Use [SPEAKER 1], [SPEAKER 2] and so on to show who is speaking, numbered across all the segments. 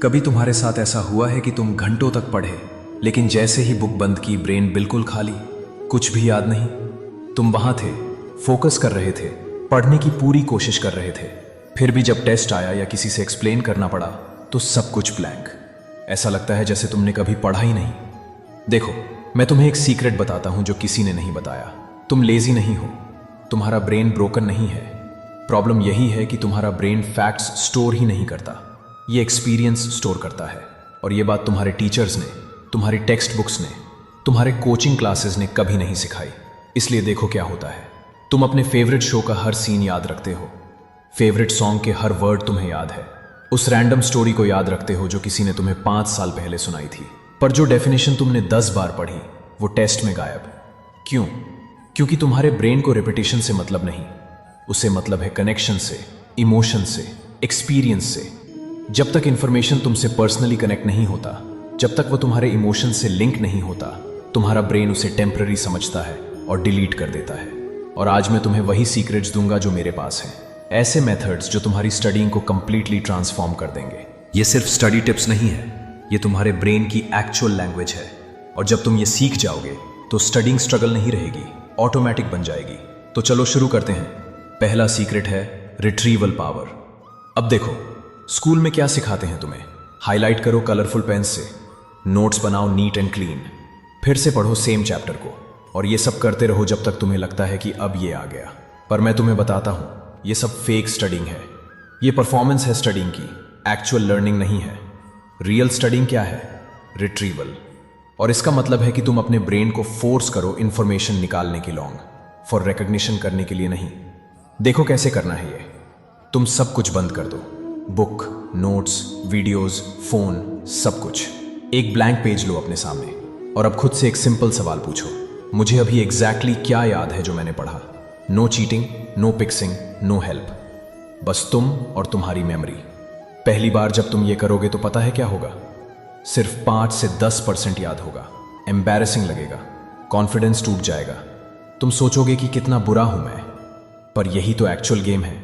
[SPEAKER 1] कभी तुम्हारे साथ ऐसा हुआ है कि तुम घंटों तक पढ़े, लेकिन जैसे ही बुक बंद की ब्रेन बिल्कुल खाली, कुछ भी याद नहीं। तुम वहां थे, फोकस कर रहे थे, पढ़ने की पूरी कोशिश कर रहे थे, फिर भी जब टेस्ट आया या किसी से एक्सप्लेन करना पड़ा तो सब कुछ ब्लैंक। ऐसा लगता है जैसे तुमने कभी पढ़ा ही नहीं। देखो, मैं तुम्हें एक सीक्रेट बताता हूं जो किसी ने नहीं बताया। तुम लेजी नहीं हो, तुम्हारा ब्रेन ब्रोकन नहीं है। प्रॉब्लम यही है कि तुम्हारा ब्रेन फैक्ट्स स्टोर ही नहीं करता, ये एक्सपीरियंस स्टोर करता है। और ये बात तुम्हारे टीचर्स ने, तुम्हारी टेक्स्ट बुक्स ने, तुम्हारे कोचिंग क्लासेस ने कभी नहीं सिखाई। इसलिए देखो क्या होता है, तुम अपने फेवरेट शो का हर सीन याद रखते हो, फेवरेट सॉन्ग के हर वर्ड तुम्हें याद है, उस रैंडम स्टोरी को याद रखते हो जो किसी ने तुम्हें 5 साल पहले सुनाई थी, पर जो डेफिनेशन तुमने 10 बार पढ़ी वो टेस्ट में गायब। क्यों? क्योंकि तुम्हारे ब्रेन को रिपीटिशन से मतलब नहीं, उसे मतलब है कनेक्शन से, इमोशन से, एक्सपीरियंस से। जब तक इंफॉर्मेशन तुमसे पर्सनली कनेक्ट नहीं होता, जब तक वो तुम्हारे इमोशन से लिंक नहीं होता, तुम्हारा ब्रेन उसे टेम्पररी समझता है और डिलीट कर देता है। और आज मैं तुम्हें वही सीक्रेट्स दूंगा जो मेरे पास हैं, ऐसे मेथड्स जो तुम्हारी स्टडीइंग को कंप्लीटली ट्रांसफॉर्म कर देंगे। ये सिर्फ स्टडी टिप्स नहीं है, ये तुम्हारे ब्रेन की एक्चुअल लैंग्वेज है। और जब तुम ये सीख जाओगे तो स्टडीइंग स्ट्रगल नहीं रहेगी, ऑटोमेटिक बन जाएगी। तो चलो शुरू करते हैं। पहला सीक्रेट है रिट्रीवल पावर। अब देखो, स्कूल में क्या सिखाते हैं तुम्हें? हाईलाइट करो कलरफुल पेन से, नोट्स बनाओ नीट एंड क्लीन, फिर से पढ़ो सेम चैप्टर को, और ये सब करते रहो जब तक तुम्हें लगता है कि अब ये आ गया। पर मैं तुम्हें बताता हूं, ये सब फेक स्टडीइंग है, ये परफॉर्मेंस है स्टडीइंग की, एक्चुअल लर्निंग नहीं है। रियल स्टडीइंग क्या है? रिट्रीवल। और इसका मतलब है कि तुम अपने ब्रेन को फोर्स करो इंफॉर्मेशन निकालने की लॉन्ग, फॉर रिकॉग्निशन करने के लिए नहीं। देखो कैसे करना है ये। तुम सब कुछ बंद कर दो, बुक, नोट्स, वीडियोस, फोन, सब कुछ। एक ब्लैंक पेज लो अपने सामने और अब खुद से एक सिंपल सवाल पूछो, मुझे अभी एग्जैक्टली क्या याद है जो मैंने पढ़ा? No cheating, no fixing, no help, बस तुम और तुम्हारी मेमोरी। पहली बार जब तुम ये करोगे तो पता है क्या होगा? सिर्फ 5 से 10% याद होगा। एम्बैरेसिंग लगेगा, कॉन्फिडेंस टूट जाएगा, तुम सोचोगे कि कितना बुरा हूं मैं। पर यही तो एक्चुअल गेम है,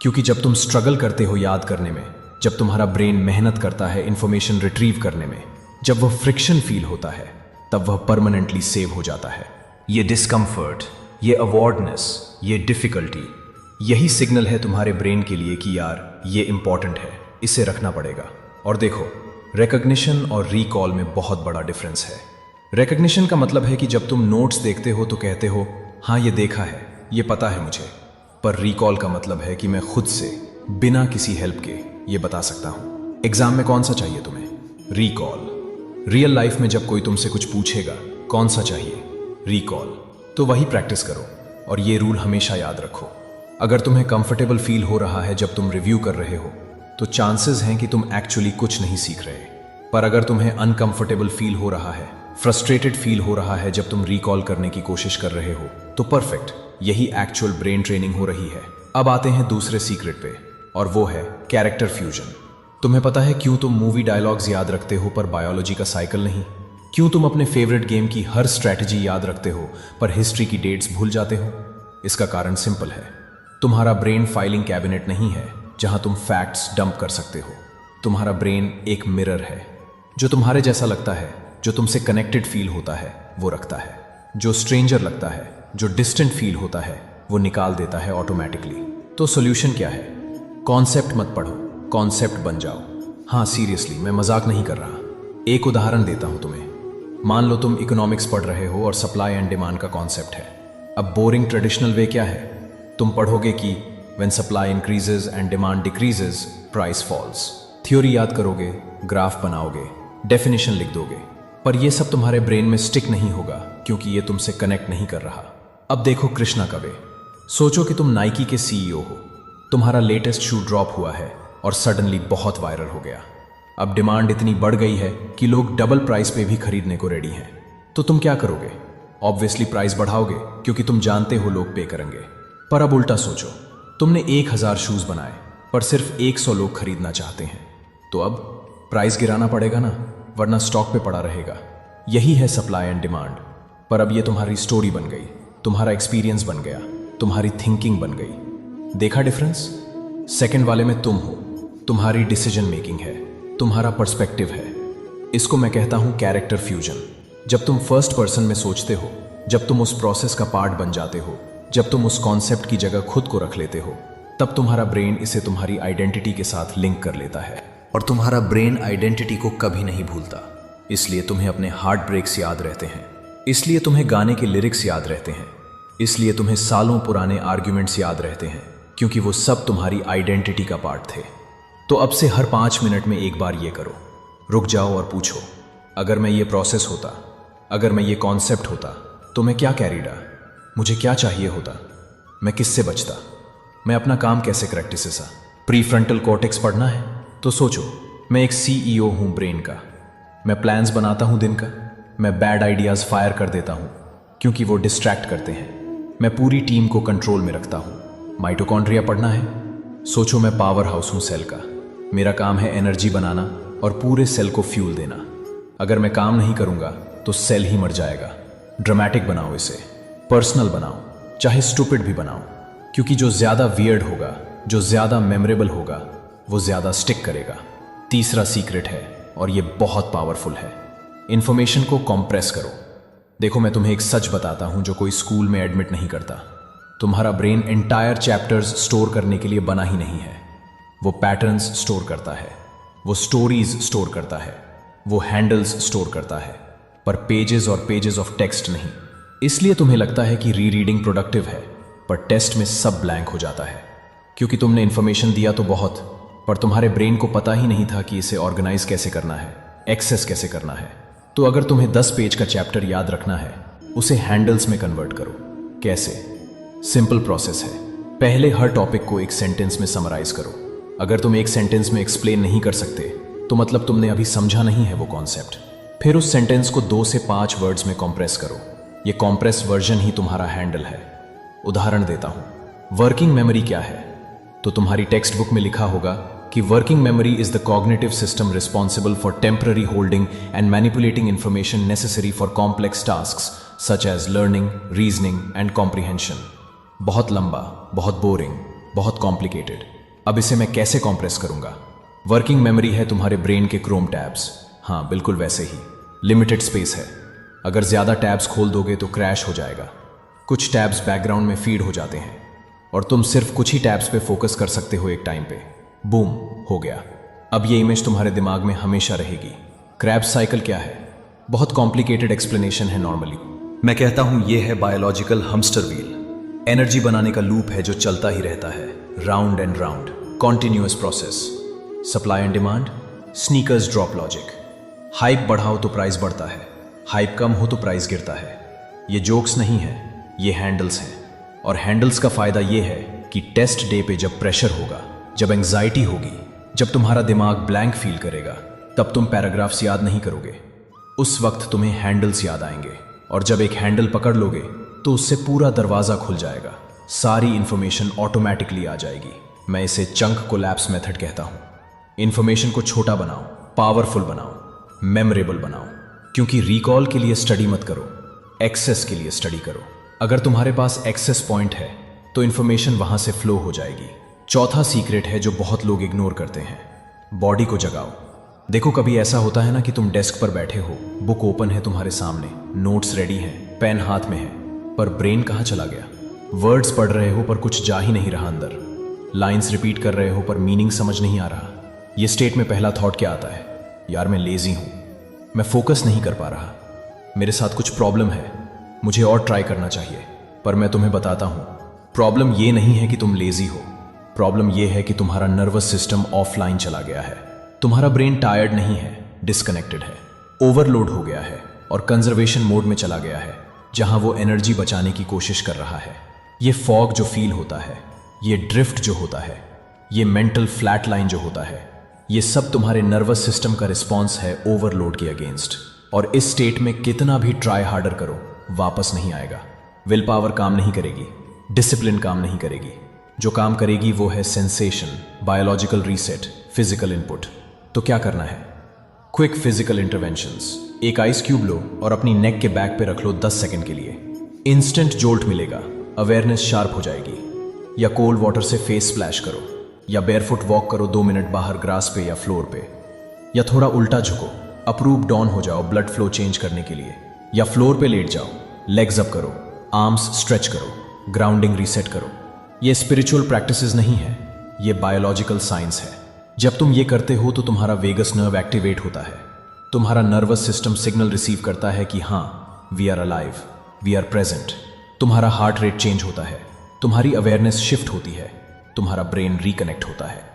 [SPEAKER 1] क्योंकि जब तुम स्ट्रगल करते हो याद करने में, जब तुम्हारा ब्रेन मेहनत करता है इंफॉर्मेशन रिट्रीव करने में, जब वह फ्रिक्शन फील होता है, तब वह परमानेंटली सेव हो जाता है। ये डिस्कम्फर्ट, ये अवॉर्डनेस, ये डिफिकल्टी, यही सिग्नल है तुम्हारे ब्रेन के लिए कि यार ये इंपॉर्टेंट है, इसे रखना पड़ेगा। और देखो, रिकॉग्निशन और रिकॉल में बहुत बड़ा डिफरेंस है। रिकॉग्निशन का मतलब है कि जब तुम नोट्स देखते हो तो कहते हो हाँ ये देखा है, ये पता है मुझे। पर रिकॉल का मतलब है कि मैं खुद से, बिना किसी हेल्प के ये बता सकता हूं। एग्जाम में कौन सा चाहिए तुम्हें? रिकॉल। रियल लाइफ में जब कोई तुमसे कुछ पूछेगा कौन सा चाहिए? रिकॉल। तो वही प्रैक्टिस करो और ये रूल हमेशा याद रखो। अगर तुम्हें कंफर्टेबल फील हो रहा है जब तुम रिव्यू कर रहे हो तो चांसेस हैं कि तुम एक्चुअली कुछ नहीं सीख रहे। पर अगर तुम्हें अनकंफर्टेबल फील हो रहा है, फ्रस्ट्रेटेड फील हो रहा है जब तुम रिकॉल करने की कोशिश कर रहे हो, तो परफेक्ट, यही एक्चुअल ब्रेन ट्रेनिंग हो रही है। अब आते हैं दूसरे सीक्रेट पे, और वो है कैरेक्टर फ्यूजन। तुम्हें पता है क्यों तुम मूवी डायलॉग्स याद रखते हो पर बायोलॉजी का साइकिल नहीं? क्यों तुम अपने फेवरेट गेम की हर स्ट्रैटेजी याद रखते हो पर हिस्ट्री की डेट्स भूल जाते हो? इसका कारण सिंपल है, तुम्हारा ब्रेन फाइलिंग कैबिनेट नहीं है जहां तुम फैक्ट्स डंप कर सकते हो। तुम्हारा ब्रेन एक मिरर है, जो तुम्हारे जैसा लगता है, जो तुमसे कनेक्टेड फील होता है वो रखता है, जो स्ट्रेंजर लगता है, जो डिस्टेंट फील होता है वो निकाल देता है ऑटोमेटिकली। तो सॉल्यूशन क्या है? कॉन्सेप्ट मत पढ़ो, कॉन्सेप्ट बन जाओ। हाँ सीरियसली, मैं मजाक नहीं कर रहा। एक उदाहरण देता हूं तुम्हें। मान लो तुम इकोनॉमिक्स पढ़ रहे हो और सप्लाई एंड डिमांड का कॉन्सेप्ट है। अब बोरिंग ट्रेडिशनल वे क्या है? तुम पढ़ोगे कि when supply increases and demand decreases, price falls. Theory याद करोगे, ग्राफ बनाओगे, डेफिनेशन लिख दोगे, पर यह सब तुम्हारे ब्रेन में स्टिक नहीं होगा क्योंकि यह तुमसे कनेक्ट नहीं कर रहा। अब देखो कृष्णा का वे। सोचो कि तुम नाइकी के सीईओ हो, तुम्हारा लेटेस्ट शू ड्रॉप हुआ है और सडनली बहुत वायरल हो गया। अब डिमांड इतनी बढ़ गई है कि लोग डबल प्राइस पे भी खरीदने को रेडी हैं। तो तुम क्या करोगे? ऑब्वियसली प्राइस बढ़ाओगे क्योंकि तुम जानते हो लोग पे करेंगे। पर अब उल्टा सोचो, तुमने 1000 शूज बनाए पर सिर्फ 100 लोग खरीदना चाहते हैं, तो अब प्राइस गिराना पड़ेगा ना, वरना स्टॉक पे पड़ा रहेगा। यही है सप्लाई एंड डिमांड। पर अब ये तुम्हारी स्टोरी बन गई, तुम्हारा एक्सपीरियंस बन गया, तुम्हारी थिंकिंग बन गई। देखा डिफरेंस? सेकंड वाले में तुम हो, तुम्हारी डिसीजन मेकिंग है, तुम्हारा पर्सपेक्टिव है। इसको मैं कहता हूं कैरेक्टर फ्यूजन। जब तुम फर्स्ट पर्सन में सोचते हो, जब तुम उस प्रोसेस का पार्ट बन जाते हो, जब तुम उस कॉन्सेप्ट की जगह खुद को रख लेते हो, तब तुम्हारा ब्रेन इसे तुम्हारी आइडेंटिटी के साथ लिंक कर लेता है। और तुम्हारा ब्रेन आइडेंटिटी को कभी नहीं भूलता। इसलिए तुम्हें अपने हार्ट ब्रेक्स याद रहते हैं, इसलिए तुम्हें गाने के लिरिक्स याद रहते हैं, इसलिए तुम्हें सालों पुराने आर्ग्यूमेंट्स याद रहते हैं, क्योंकि वो सब तुम्हारी आइडेंटिटी का पार्ट थे। तो अब से हर 5 मिनट में एक बार ये करो, रुक जाओ और पूछो, अगर मैं ये प्रोसेस होता, अगर मैं ये कॉन्सेप्ट होता, तो मैं क्या कैरीडा, मुझे क्या चाहिए होता, मैं किससे बचता, मैं अपना काम कैसे करैक्टिसा। प्री फ्रंटल कॉर्टेक्स पढ़ना है तो सोचो, मैं एक CEO हूं ब्रेन का। मैं प्लान्स बनाता हूं दिन का, मैं बैड आइडियाज फायर कर देता हूं क्योंकि वो डिस्ट्रैक्ट करते हैं। मैं पूरी टीम को कंट्रोल में रखता हूं। माइटोकॉन्ड्रिया पढ़ना है, सोचो मैं पावर हाउस हूं सेल का। मेरा काम है एनर्जी बनाना और पूरे सेल को फ्यूल देना। अगर मैं काम नहीं करूंगा तो सेल ही मर जाएगा। ड्रामेटिक बनाओ इसे, पर्सनल बनाओ, चाहे स्टूपिड भी बनाओ, क्योंकि जो ज्यादा वियर्ड होगा, जो ज्यादा मेमोरेबल होगा, वो ज्यादा स्टिक करेगा। तीसरा सीक्रेट है और ये बहुत पावरफुल है, इंफॉर्मेशन को कॉम्प्रेस करो। देखो मैं तुम्हें एक सच बताता हूं जो कोई स्कूल में एडमिट नहीं करता। तुम्हारा ब्रेन एंटायर चैप्टर्स स्टोर करने के लिए बना ही नहीं है। वो पैटर्न्स स्टोर करता है, वो स्टोरीज स्टोर करता है, वो हैंडल्स स्टोर करता है, पर पेजेस और पेजेस ऑफ टेक्स्ट नहीं। इसलिए तुम्हें लगता है कि रीरीडिंग प्रोडक्टिव है, पर टेस्ट में सब ब्लैंक हो जाता है, क्योंकि तुमने इंफॉर्मेशन दिया तो बहुत, पर तुम्हारे ब्रेन को पता ही नहीं था कि इसे ऑर्गेनाइज कैसे करना है, एक्सेस कैसे करना है। तो अगर तुम्हें 10 पेज का चैप्टर याद रखना है, उसे हैंडल्स में कन्वर्ट करो। कैसे? सिंपल प्रोसेस है। पहले हर टॉपिक को एक सेंटेंस में समराइज करो। अगर तुम एक सेंटेंस में एक्सप्लेन नहीं कर सकते तो मतलब तुमने अभी समझा नहीं है वो कॉन्सेप्ट। फिर उस सेंटेंस को 2 से 5 वर्ड्स में कॉम्प्रेस करो। ये कॉम्प्रेस वर्जन ही तुम्हारा हैंडल है। उदाहरण देता हूं, वर्किंग मेमोरी क्या है? तो तुम्हारी टेक्स्ट बुक में लिखा होगा कि working memory is the cognitive system responsible for temporary holding and manipulating information necessary for complex tasks such as learning, reasoning and comprehension. बहुत लंबा, बहुत बोरिंग, बहुत कॉम्प्लिकेटेड। अब इसे मैं कैसे कॉम्प्रेस करूंगा? वर्किंग मेमोरी है तुम्हारे ब्रेन के क्रोम टैब्स। हाँ, बिल्कुल वैसे ही। लिमिटेड स्पेस है। अगर ज्यादा टैब्स खोल दोगे तो क्रैश हो जाएगा। कुछ टैब्स बैकग्राउंड में फीड हो जाते हैं और तुम सिर्फ कुछ ही टैब्स पे फोकस कर सकते हो एक टाइम पे। बूम, हो गया। अब ये इमेज तुम्हारे दिमाग में हमेशा रहेगी। क्रैब्स साइकिल क्या है? बहुत कॉम्प्लिकेटेड एक्सप्लेनेशन है नॉर्मली। मैं कहता हूं ये है बायोलॉजिकल हमस्टर व्हील। एनर्जी बनाने का लूप है जो चलता ही रहता है, round and round, continuous process. Supply and demand, sneakers drop logic. Hype बढ़ाओ तो प्राइस बढ़ता है, हाइप कम हो तो प्राइस गिरता है। ये जोक्स नहीं है, ये हैंडल्स हैं। और हैंडल्स का फायदा ये है कि टेस्ट डे पे जब प्रेशर होगा, जब एंग्जाइटी होगी, जब तुम्हारा दिमाग ब्लैंक फील करेगा, तब तुम पैराग्राफ्स याद नहीं करोगे। उस वक्त तुम्हें हैंडल्स याद आएंगे, और जब एक हैंडल पकड़ लोगे तो उससे पूरा दरवाजा खुल जाएगा। सारी इंफॉर्मेशन ऑटोमेटिकली आ जाएगी। मैं इसे चंक कोलैप्स मेथड कहता हूं। इंफॉर्मेशन को छोटा बनाओ, पावरफुल बनाओ, मेमोरेबल बनाओ। क्योंकि रिकॉल के लिए स्टडी मत करो, एक्सेस के लिए स्टडी करो। अगर तुम्हारे पास एक्सेस पॉइंट है तो इंफॉर्मेशन वहां से फ्लो हो जाएगी। चौथा सीक्रेट है जो बहुत लोग इग्नोर करते हैं, बॉडी को जगाओ। देखो कभी ऐसा होता है ना कि तुम डेस्क पर बैठे हो, बुक ओपन है तुम्हारे सामने, नोट्स रेडी हैं, पेन हाथ में है, पर ब्रेन कहां चला गया? वर्ड्स पढ़ रहे हो पर कुछ जा ही नहीं रहा अंदर। लाइंस रिपीट कर रहे हो पर मीनिंग समझ नहीं आ रहा। ये स्टेट में पहला थॉट क्या आता है? यार मैं लेजी हूं, मैं फोकस नहीं कर पा रहा, मेरे साथ कुछ प्रॉब्लम है, मुझे और ट्राई करना चाहिए। पर मैं तुम्हें बताता हूं, प्रॉब्लम ये नहीं है कि तुम लेजी हो, प्रॉब्लम ये है कि तुम्हारा नर्वस सिस्टम ऑफलाइन चला गया है। तुम्हारा ब्रेन टायर्ड नहीं है, डिस्कनेक्टेड है, ओवरलोड हो गया है और कंजर्वेशन मोड में चला गया है, जहां वो एनर्जी बचाने की कोशिश कर रहा है। ये फॉग जो फील होता है, ये ड्रिफ्ट जो होता है, ये मेंटल फ्लैट लाइन जो होता है, ये सब तुम्हारे नर्वस सिस्टम का रिस्पॉन्स है ओवरलोड के अगेंस्ट। और इस स्टेट में कितना भी ट्राई हार्डर करो, वापस नहीं आएगा। विल पावर काम नहीं करेगी, डिसिप्लिन काम नहीं करेगी। जो काम करेगी वो है sensation, biological reset, physical input. तो क्या करना है? Quick physical interventions. एक आइस क्यूब लो और अपनी नेक के बैक पे रख लो 10 सेकंड के लिए। इंस्टेंट जोल्ट मिलेगा, अवेयरनेस शार्प हो जाएगी। या कोल्ड वाटर से फेस स्प्लैश करो, या बेयरफुट वॉक करो 2 मिनट बाहर ग्रास पे या फ्लोर पे। या थोड़ा उल्टा झुको, अप्रूव डाउन हो जाओ ब्लड फ्लो चेंज करने के लिए, या फ्लोर पे लेट जाओ, लेग्स अप करो, आर्म्स स्ट्रेच करो, ग्राउंडिंग रीसेट करो। ये स्पिरिचुअल प्रैक्टिसेस नहीं है, ये बायोलॉजिकल साइंस है। जब तुम ये करते हो तो तुम्हारा वेगस नर्व एक्टिवेट होता है, तुम्हारा नर्वस सिस्टम सिग्नल रिसीव करता है कि हाँ, we are alive, we are present. तुम्हारा हार्ट रेट चेंज होता है, तुम्हारी अवेयरनेस शिफ्ट होती है, तुम्हारा ब्रेन रिकनेक्ट होता है।